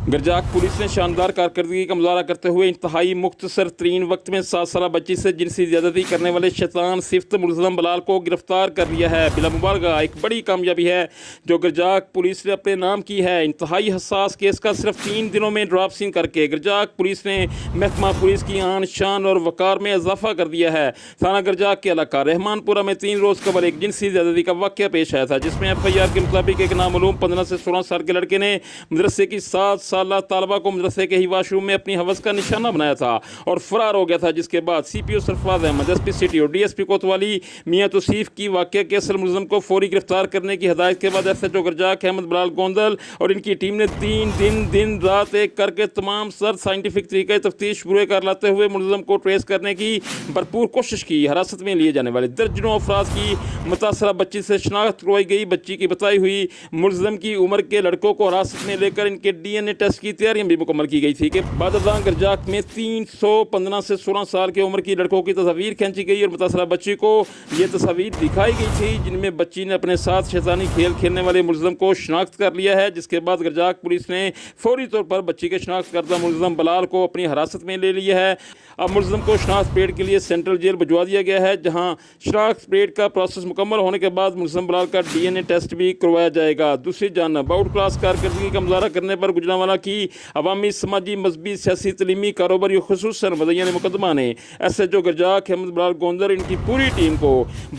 گرجاک police نے شاندار کارکردگی کا مظاہرہ کرتے ہوئے انتہائی مختصر ترین وقت میں 7 سالہ بچی سے جنسی زیادتی کرنے والے شیطان صفت ملزم بلال کو گرفتار کر لیا ہے۔ بلا مبالغہ ایک بڑی کامیابی ہے جو گرجاک پولیس نے اپنے نام کی ہے۔ انتہائی حساس کیس کا صرف 3 دنوں میں ڈراپ سین کر کے گرجاک پولیس نے محکمہ پولیس کی آن شان اور وقار میں اضافہ کر دیا ہے۔ تھانہ گرجاک کے علاقہ رحمان پورہ میں 3 روز قبل ایک جنسی زیادتی کا واقعہ پیش آیا تھا، جس میں FIR کے مطابق ایک نامعلوم 15 سے 16 سال کے لڑکے نے مدرسے کی 7 سالہ طالبہ کو مدرسے کے ہی واش روم میں اپنی حوث کا نشانہ بنایا تھا اور فرار ہو گیا تھا، جس کے بعد CPO سرفراز احمد، SP سٹی اور DSP کوتوالی میاں توصیف کی واقعہ کے اصل ملزم کو فوری گرفتار کرنے کی ہدایت کے بعد SHO گرجاک احمد بلال گوندل اور ان کی ٹیم نے 3 دن رات ایک کر کے تمام سر سائنٹیفک طریقے تفتیش پورے کر لاتے ہوئے ملزم کو ٹریس کرنے کی بھرپور کوشش کی۔ حراست میں لیے جانے والے درجنوں افراد کی متاثرہ بچی سے شناخت کروائی گئی۔ بچی کی بتائی ہوئی ملزم کی عمر کے لڑکوں کو حراست میں لے کر ان کے DNA ٹیسٹ کی تیاریاں بھی مکمل کی گئی تھی کہ بعد ازاں گرجاک میں 315 سے 16 سال کی عمر کی لڑکوں کی تصاویر کھینچی گئی اور متاثرہ بچی کو یہ تصاویر دکھائی گئی تھی، جن میں بچی نے اپنے ساتھ شیطانی کھیل کھیلنے والے ملزم کو شناخت کر لیا ہے، جس کے بعد گرجاک پولیس نے فوری طور پر بچی کے شناخت کردہ ملزم بلال کو اپنی حراست میں لے لیا ہے۔ اب ملزم کو شناخت پریڈ کے لیے سینٹرل جیل بھجوا دیا گیا ہے، جہاں شناخت پریڈ کا پروسیس مکمل ہونے کے بعد ملزم بلال کا DNA ٹیسٹ بھی کروایا جائے گا۔ دوسری جانب آؤٹ کلاس کارکردگی کا مظاہرہ کرنے پر گوجرانوالہ کی عوامی، سماجی، مذہبی، سیاسی، تعلیمی، کاروباری اور خصوصاً مدعیان مقدمہ نے SHO گرجاک احمد بلال گوندل اور ان کی پوری ٹیم کو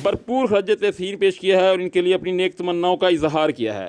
بھرپور خراج تحسین پیش کیا ہے اور ان کے لیے اپنی نیک تمناؤں کا اظہار کیا ہے۔